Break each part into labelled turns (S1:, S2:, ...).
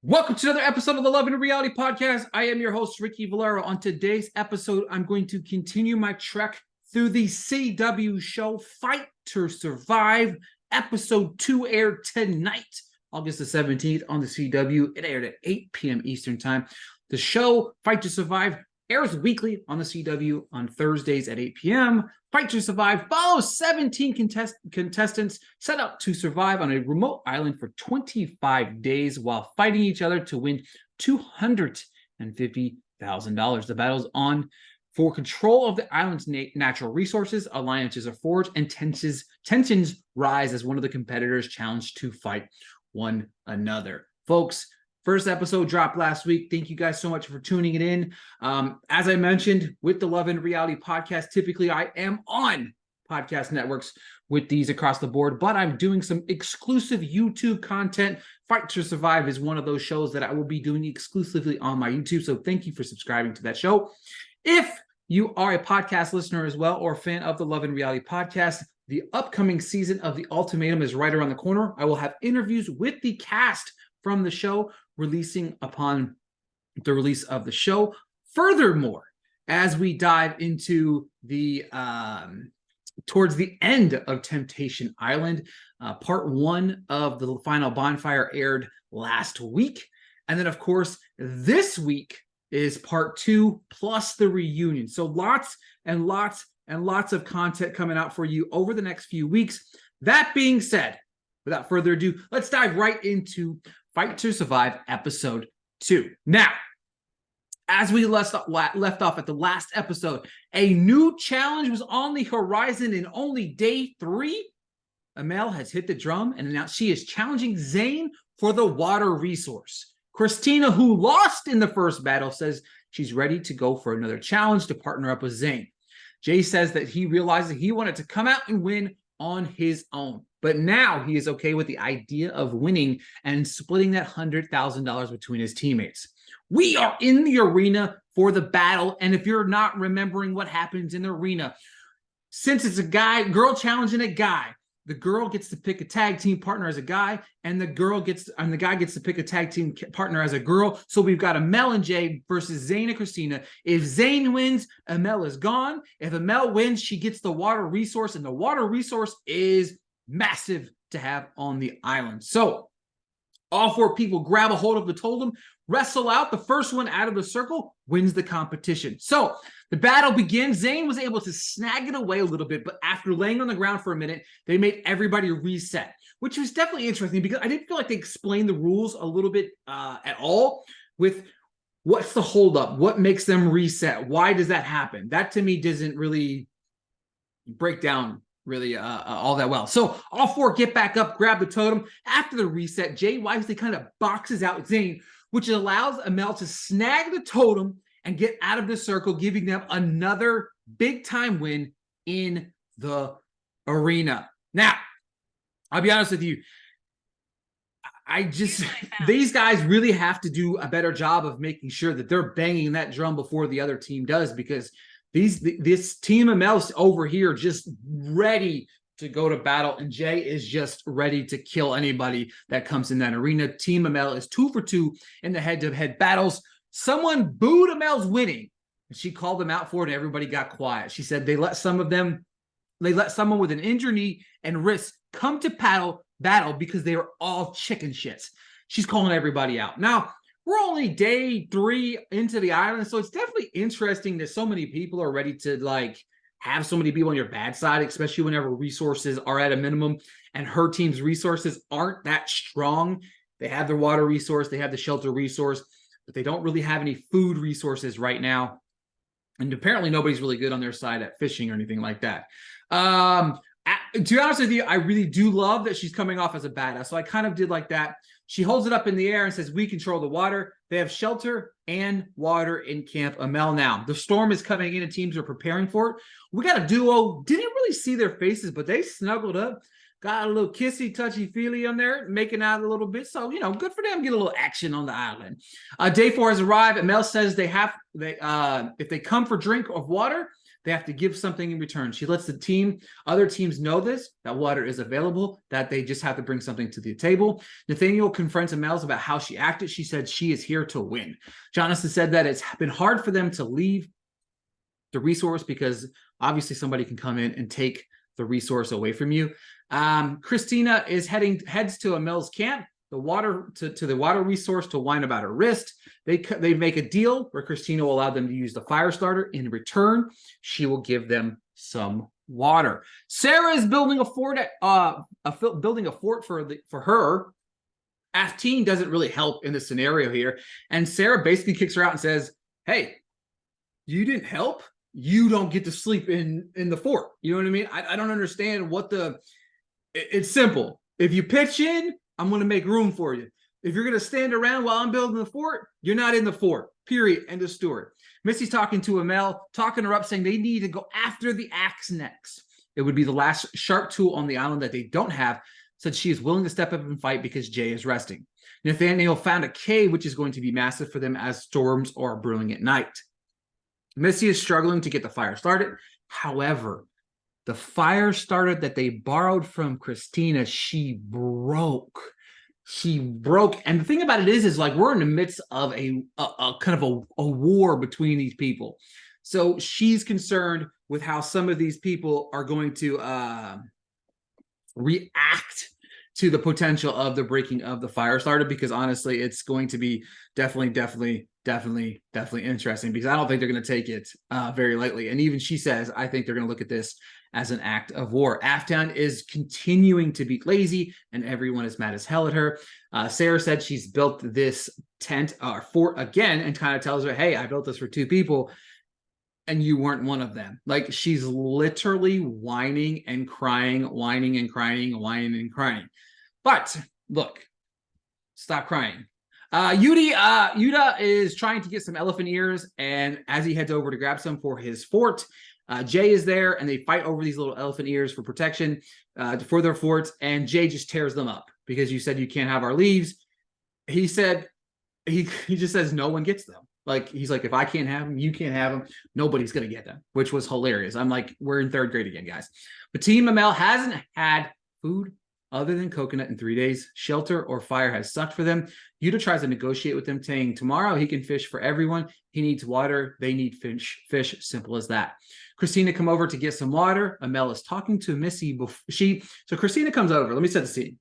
S1: Welcome to another episode of the Love and Reality Podcast. I am your host, Ricky Valero. On today's episode, I'm going to continue my trek through the CW show Fight to Survive. Episode 2 aired tonight, August the 17th on the CW. It aired at 8 p.m. Eastern Time. The show Fight to Survive airs weekly on the CW on Thursdays at 8 p.m. Fight to Survive follows 17 contestants set out to survive on a remote island for 25 days while fighting each other to win $250,000. The battle's on for control of the island's natural resources. Alliances are forged and tensions rise as one of the competitors challenged to fight one another. Folks, first episode dropped last week. Thank you guys so much for tuning it in. As I mentioned, with the Love and Reality Podcast, typically I am on podcast networks with these across the board, but I'm doing some exclusive YouTube content. Fight to Survive is one of those shows that I will be doing exclusively on my YouTube, so thank you for subscribing to that show. If you are a podcast listener as well or a fan of the Love and Reality Podcast, the upcoming season of The Ultimatum is right around the corner. I will have interviews with the cast from the show releasing upon the release of the show. Furthermore, as we dive into the towards the end of Temptation Island, part 1 of the final bonfire aired last week. And then, of course, this week is part 2 plus the reunion. So lots and lots and lots of content coming out for you over the next few weeks. That being said, without further ado, let's dive right into Fight to Survive episode 2. Now, as we left off at the last episode, a new challenge was on the horizon in only day 3. Amel has hit the drum and announced she is challenging Zane for the water resource. Christina, who lost in the first battle, says she's ready to go for another challenge to partner up with Zane. Jay says that he realized that he wanted to come out and win on his own, but now he is okay with the idea of winning and splitting that $100,000 between his teammates. We are in the arena for the battle, and if you're not remembering what happens in the arena, since it's a girl challenging a guy, the girl gets to pick a tag team partner as a guy, and the guy gets to pick a tag team partner as a girl. So we've got Amel and Jay versus Zane and Christina. If Zane wins, Amel is gone. If Amel wins, she gets the water resource, and the water resource is massive to have on the island. So all 4 people grab a hold of the totem, wrestle out. The first one out of the circle wins the competition. So the battle begins. Zane was able to snag it away a little bit, but after laying on the ground for a minute, they made everybody reset, which was definitely interesting because I didn't feel like they explained the rules a little bit at all with what's the holdup, what makes them reset, why does that happen? That to me doesn't really break down really all that well. So all 4 get back up, grab the totem. After the reset, Jay wisely kind of boxes out Zane, which allows Amel to snag the totem and get out of the circle, giving them another big-time win in the arena. Now, I'll be honest with you, these guys really have to do a better job of making sure that they're banging that drum before the other team does, because this team Amel's over here just ready to go to battle, and Jay is just ready to kill anybody that comes in that arena. Team Amel is 2 for 2 in the head-to-head battles. Someone booed Amel's winning, and she called them out for it, and everybody got quiet. She said they let someone with an injured knee and wrist come to battle because they were all chicken shits. She's calling everybody out. Now, we're only day 3 into the island, so it's definitely interesting that so many people are ready to have so many people on your bad side, especially whenever resources are at a minimum and her team's resources aren't that strong. They have their water resource, they have the shelter resource, but they don't really have any food resources right now. And apparently nobody's really good on their side at fishing or anything like that. To be honest with you, I really do love that she's coming off as a badass. So I kind of did like that. She holds it up in the air and says, we control the water. They have shelter and water in Camp Amel now. The storm is coming in and teams are preparing for it. We got a duo. Didn't really see their faces, but they snuggled up. Got a little kissy, touchy-feely on there, making out a little bit. So, good for them. Get a little action on the island. Day 4 has arrived. Amel says if they come for drink of water, They have to give something in return. She lets other teams know this, that water is available, that they just have to bring something to the table. Nathaniel confronts Amels about how she acted. She said she is here to win. Jonathan said that it's been hard for them to leave the resource because obviously somebody can come in and take the resource away from you. Christina heads to Amel's camp, the water to the water resource to whine about her wrist. They make a deal where Christina will allow them to use the fire starter. In return, she will give them some water. Sarah is building a fort for her. Aftine doesn't really help in the scenario here, and Sarah basically kicks her out and says, "Hey, you didn't help. You don't get to sleep in the fort." You know what I mean? I don't understand what it's simple. If you pitch in, I'm going to make room for you. If you're going to stand around while I'm building the fort, you're not in the fort. Period. End of story. Missy's talking to Amel, talking her up, saying they need to go after the axe next. It would be the last sharp tool on the island that they don't have. Said she is willing to step up and fight because Jay is resting. Nathaniel found a cave, which is going to be massive for them as storms are brewing at night. Missy is struggling to get the fire started. However, the fire starter that they borrowed from Christina, she broke. And the thing about it is like we're in the midst of a kind of a war between these people. So she's concerned with how some of these people are going to react to the potential of the breaking of the fire starter, because honestly, it's going to be definitely interesting, because I don't think they're going to take it very lightly. And even she says, I think they're going to look at this as an act of war. Afton is continuing to be lazy, and everyone is mad as hell at her. Sarah said she's built this tent or fort again, and kind of tells her, hey, I built this for 2 people, and you weren't one of them. Like, she's literally whining and crying, whining and crying. But look, stop crying. Yuta is trying to get some elephant ears, and as he heads over to grab some for his fort, Jay is there, and they fight over these little elephant ears for protection for their forts, and Jay just tears them up because you said you can't have our leaves. He said, he just says no one gets them. Like, he's like, if I can't have them, you can't have them. Nobody's going to get them, which was hilarious. I'm like, we're in 3rd grade again, guys. But Team Amel hasn't had food other than coconut in 3 days. Shelter or fire has sucked for them. Yuta tries to negotiate with them, saying tomorrow he can fish for everyone. He needs water. They need fish. Simple as that. Christina come over to get some water. Amel is talking to Missy. So Christina comes over. Let me set the scene.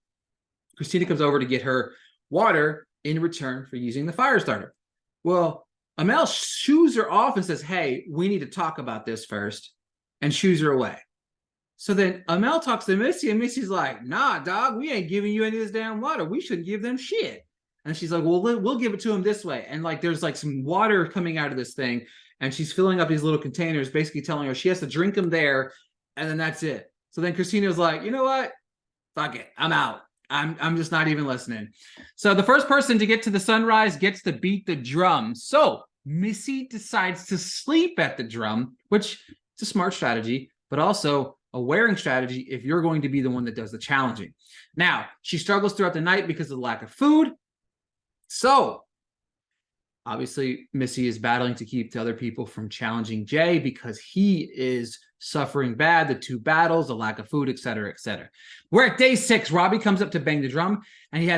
S1: Christina comes over to get her water in return for using the fire starter. Well, Amel shoos her off and says, hey, we need to talk about this first, and shoos her away. So then Amel talks to Missy, and Missy's like, nah, dog, we ain't giving you any of this damn water. We shouldn't give them shit. And she's like, well, we'll give it to them this way. And like, there's like some water coming out of this thing, and she's filling up these little containers, basically telling her she has to drink them there, and then that's it. So then Christina's like, you know what? Fuck it. I'm out. I'm just not even listening. So the first person to get to the sunrise gets to beat the drum. So Missy decides to sleep at the drum, which is a smart strategy, but also a wearing strategy if you're going to be the one that does the challenging. Now, she struggles throughout the night because of the lack of food. So obviously, Missy is battling to keep the other people from challenging Jay because he is suffering bad, the 2 battles, the lack of food, etc., etc. We're at day 6. Robbie comes up to bang the drum, and he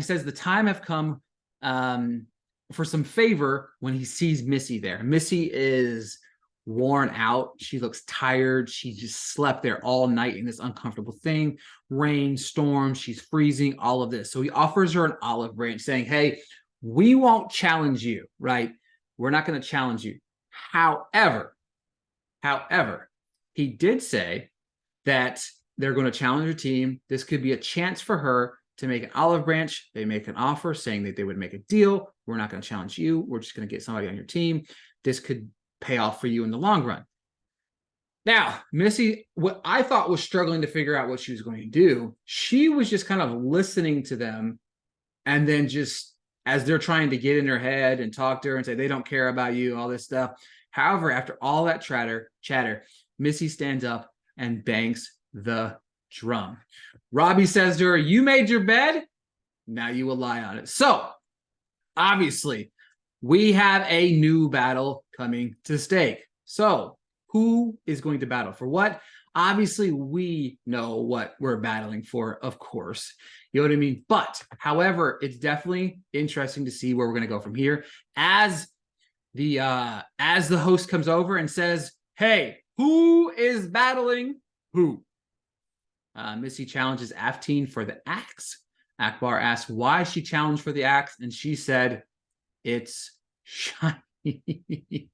S1: says the time have come for some favor when he sees Missy there. Missy is worn out. She looks tired. She just slept there all night in this uncomfortable thing. Rain, storm, she's freezing, all of this. So he offers her an olive branch saying, hey, we won't challenge you, right? We're not going to challenge you. However, he did say that they're going to challenge your team. This could be a chance for her to make an olive branch. They make an offer saying that they would make a deal. We're not going to challenge you. We're just going to get somebody on your team. This could pay off for you in the long run. Now, Missy, what I thought was struggling to figure out what she was going to do, she was just kind of listening to them, and then just as they're trying to get in her head and talk to her and say they don't care about you, all this stuff. However, after all that chatter, Missy stands up and bangs the drum. Robbie says to her, you made your bed, now you will lie on it. So, obviously, we have a new battle coming to stake. So, Who is going to battle for what? Obviously, we know what we're battling for, of course. You know what I mean? But, however, it's definitely interesting to see where we're going to go from here. As the host comes over and says, hey, who is battling who? Missy challenges Afteen for the axe. Akbar asks why she challenged for the axe, and she said, it's shiny.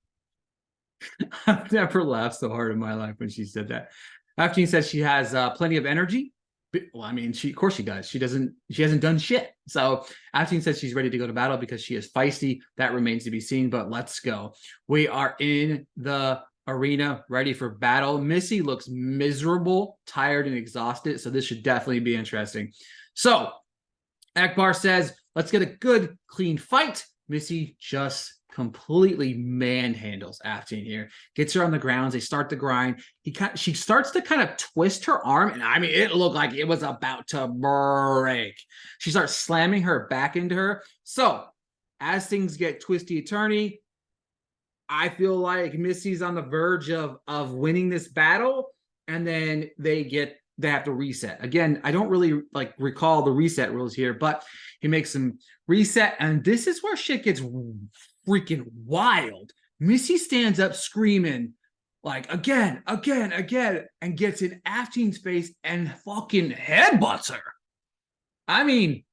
S1: I've never laughed so hard in my life when she said that. Afteen says she has plenty of energy. Well, I mean, of course she does. She hasn't done shit. So Afteen says she's ready to go to battle because she is feisty. That remains to be seen, but let's go. We are in the arena, ready for battle. Missy looks miserable, tired, and exhausted, so this should definitely be interesting. So Akbar says, let's get a good, clean fight. Missy just completely manhandles Afteen here, gets her on the grounds. They start to grind. She starts to kind of twist her arm, and I mean, it looked like it was about to break. She starts slamming her back into her. So as things get twisty-turny, I feel like Missy's on the verge of winning this battle, and then they have to reset. Again, I don't really recall the reset rules here, but he makes them reset, and this is where shit gets freaking wild. Missy stands up screaming like again, and gets in Afteen's face and fucking headbutts her. I mean,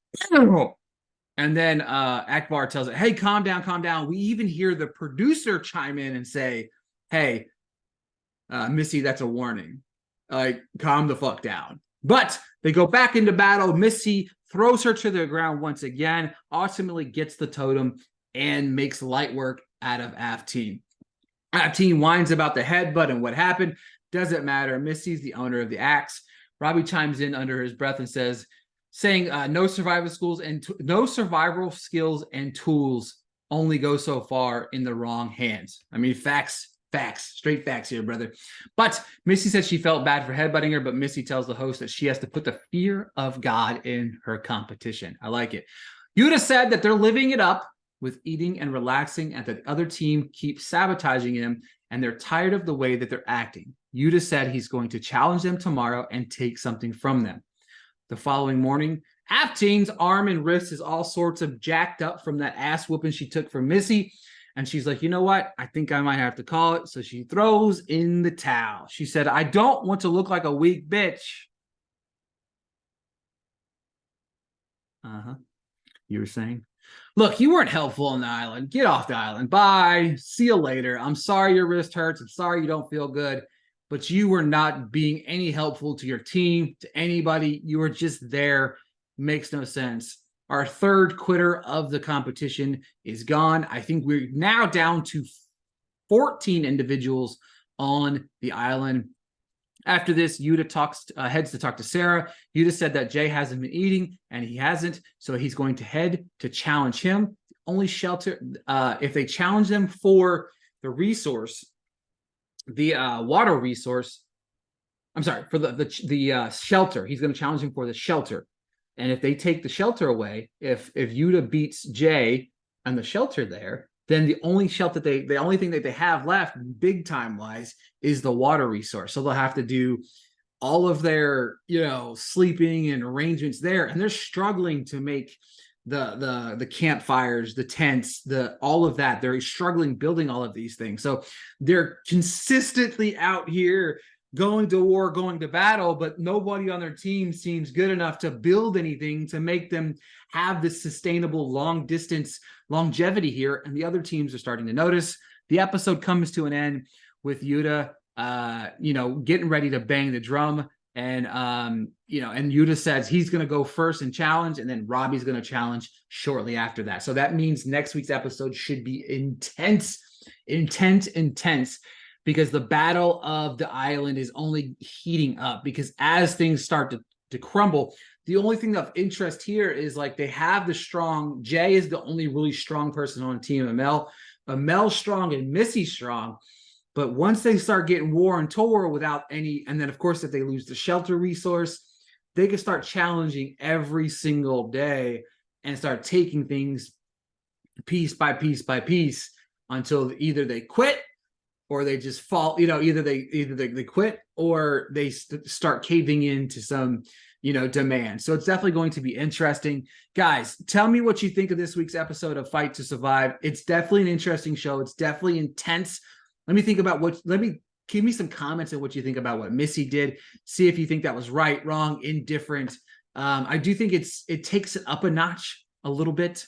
S1: and then Akbar tells it, hey, calm down. We even hear the producer chime in and say, hey, Missy, that's a warning. Like, calm the fuck down. But they go back into battle. Missy throws her to the ground once again, ultimately gets the totem, and makes light work out of Afteen. Afteen whines about the headbutt and what happened. Doesn't matter. Missy's the owner of the axe. Robbie chimes in under his breath and saying no survival skills and tools only go so far in the wrong hands. I mean, facts, straight facts here, brother. But Missy said she felt bad for headbutting her, but Missy tells the host that she has to put the fear of God in her competition. I like it. Yuta said that they're living it up with eating and relaxing, and that the other team keeps sabotaging him, and they're tired of the way that they're acting. Yuta said he's going to challenge them tomorrow and take something from them. The following morning, Afteen's arm and wrist is all sorts of jacked up from that ass whooping she took from Missy. And she's like, you know what? I think I might have to call it. So she throws in the towel. She said, I don't want to look like a weak bitch. You were saying? Look, you weren't helpful on the island. Get off the island. Bye. See you later. I'm sorry your wrist hurts. I'm sorry you don't feel good. But you were not being any helpful to your team, to anybody. You were just there. Makes no sense. Our third quitter of the competition is gone. I think we're now down to 14 individuals on the island. After this, Yuta heads to talk to Sarah. Yuta said that Jay hasn't been eating, and he hasn't, so he's going to head to challenge him. The only shelter, if they challenge them for the resource, the water resource, I'm sorry, for the shelter. He's going to challenge him for the shelter. And if they take the shelter away, if Yuta beats Jay and the shelter there, then the only thing that they have left, big time wise, is the water resource. So they'll have to do all of their, sleeping and arrangements there, and they're struggling to make the campfires, the tents, all of that. They're struggling building all of these things. So they're consistently out here going to war, going to battle, but nobody on their team seems good enough to build anything to make them have this sustainable long distance longevity here. And the other teams are starting to notice. The episode comes to an end with Yuta, getting ready to bang the drum. And, and Yuta says he's going to go first and challenge, and then Robbie's going to challenge shortly after that. So that means next week's episode should be intense, because the battle of the island is only heating up, because as things start to crumble, the only thing of interest here is they have the strong, Jay is the only really strong person on Team Amel's strong and Missy's strong. But once they start getting war and tour without any, and then of course if they lose the shelter resource, they can start challenging every single day and start taking things piece by piece by piece until either they quit or they just fall, either they quit or they start caving into some, demand. So it's definitely going to be interesting. Guys, tell me what you think of this week's episode of Fight to Survive. It's definitely an interesting show. It's definitely intense. Let me give me some comments on what you think about what Missy did. See if you think that was right, wrong, indifferent. I do think it takes it up a notch a little bit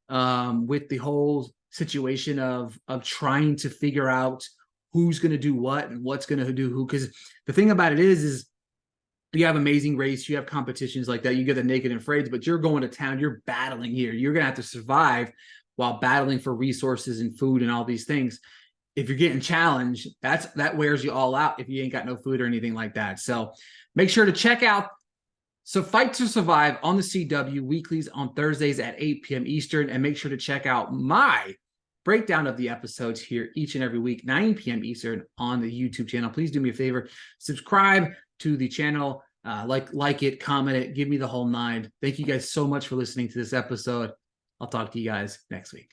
S1: with the whole situation of trying to figure out who's going to do what and what's going to do who. Because the thing about it is you have Amazing Race, you have competitions like that, you get the Naked and Afraid, but you're going to town, you're battling here. You're going to have to survive while battling for resources and food and all these things. If you're getting challenged, that wears you all out if you ain't got no food or anything like that. So make sure to check out Fight to Survive on the CW weeklies on Thursdays at 8 p.m. Eastern, and make sure to check out my breakdown of the episodes here each and every week, 9 p.m. Eastern on the YouTube channel. Please do me a favor, subscribe to the channel, like it, comment it, give me the whole 9. Thank you guys so much for listening to this episode. I'll talk to you guys next week.